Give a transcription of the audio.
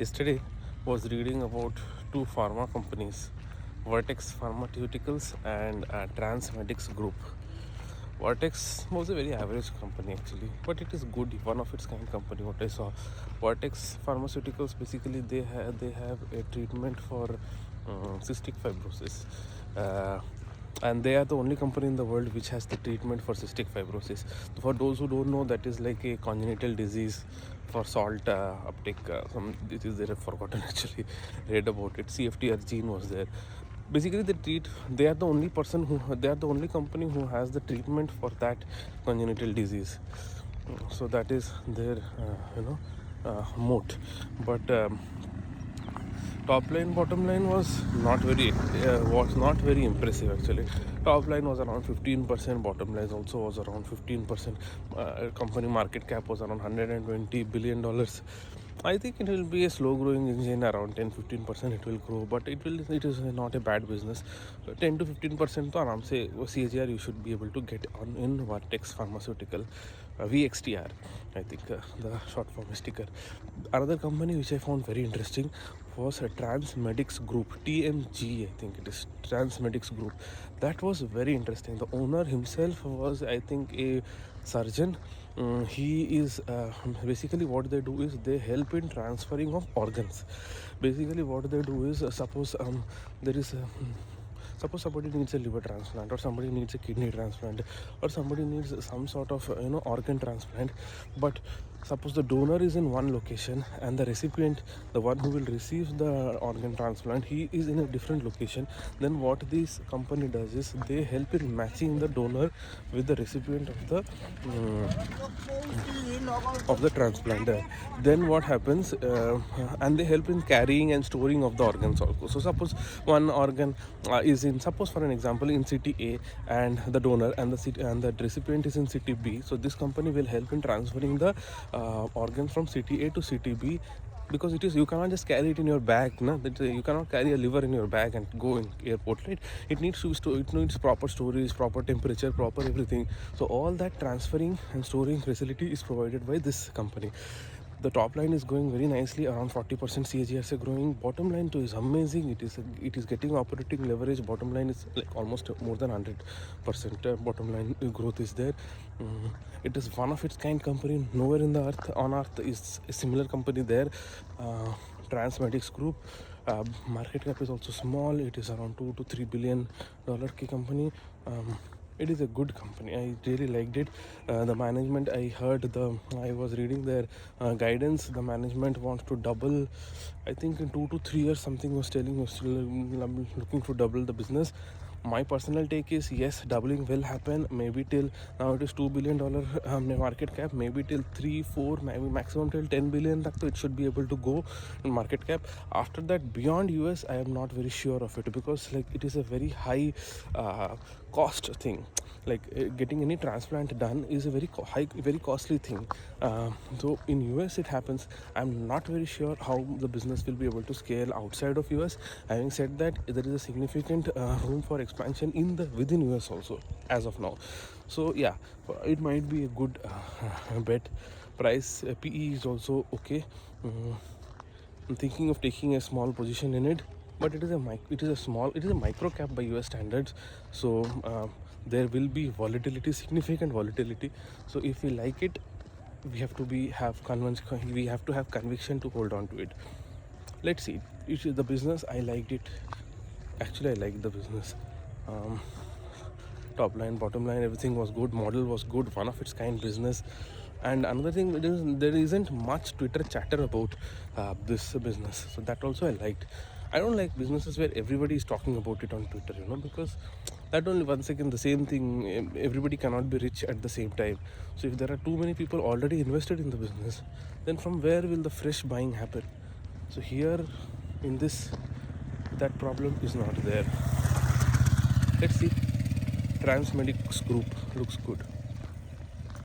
Yesterday was reading about two pharma companies, Vertex Pharmaceuticals and Transmedics Group. Vertex was a very average company actually, but it is good, one of its kind company. What I saw, Vertex Pharmaceuticals basically they have a treatment for cystic fibrosis. And they are the only company in the world which has the treatment for cystic fibrosis. For those who don't know, that is like a congenital disease for salt uptake. This is there, I've forgotten actually. Read about it. CFTR gene was there. Basically, they are the only person who, they are the only company who has the treatment for that congenital disease. So that is their moat. But top line bottom line was not very impressive actually. Top line was around 15%, bottom line also was around 15%. Company market cap was around $120 billion. I think it will be a slow growing engine, around 10-15% it will grow, but it is not a bad business. So 10 to 15% to aram se CAGR you should be able to get on in Vertex Pharmaceutical. VXTR, I think the short form is ticker. Another company which I found very interesting was a Transmedics Group, TMG, I think it is Transmedics Group. That was very interesting. The owner himself was, I think, a surgeon. He is basically what they do is they help in transferring of organs. Basically, what they do is suppose there is a suppose somebody needs a liver transplant, or somebody needs a kidney transplant, or somebody needs some sort of organ transplant, but suppose the donor is in one location and the recipient, the one who will receive the organ transplant, he is in a different location. Then what this company does is they help in matching the donor with the recipient of the transplant. Then what happens, and they help in carrying and storing of the organs also. So suppose one organ is in, suppose for an example, in city A, and the donor and the recipient is in city B. So this company will help in transferring the organs from city A to city B, because it is, you cannot just carry it in your bag, no? That you cannot carry a liver in your bag and go in airport, right? It needs it needs proper storage, proper temperature, proper everything. So all that transferring and storing facility is provided by this company. The top line is going very nicely, around 40% CAGR growing. Bottom line too is amazing. It is getting operating leverage. Bottom line is like almost more than 100% bottom line growth is there. It is one of its kind company. Nowhere in the earth is a similar company there. Transmedics Group. Market cap is also small. It is around $2 to $3 billion company. It is a good company. I really liked it. The management, I was reading their guidance. The management wants to double, I think in 2 to 3 years, something was telling, was still looking to double the business. My personal take is yes, doubling will happen. Maybe till now it is $2 billion market cap. Maybe till 3, 4, maybe maximum till 10 billion. So it should be able to go in market cap. After that, beyond US, I am not very sure of it, because like it is a very high cost thing. Like getting any transplant done is a very costly thing. So in US it happens. I'm not very sure how the business will be able to scale outside of US. Having said that, there is a significant room for expansion within US also as of now. So yeah, it might be a good bet. Price PE is also okay. I'm thinking of taking a small position in it, but it is a micro cap by US standards. So there will be volatility, significant volatility. So if we like it, we have to have conviction to hold on to it. Let's see. It is the business. I liked it. Actually, I liked the business. Top line, bottom line, everything was good. Model was good. One of its kind business. And another thing, there isn't much Twitter chatter about this business. So that also I liked. I don't like businesses where everybody is talking about it on Twitter, because that only, once again, the same thing. Everybody cannot be rich at the same time. So if there are too many people already invested in the business, then from where will the fresh buying happen? So here, in this, that problem is not there. Let's see. Transmedics Group looks good.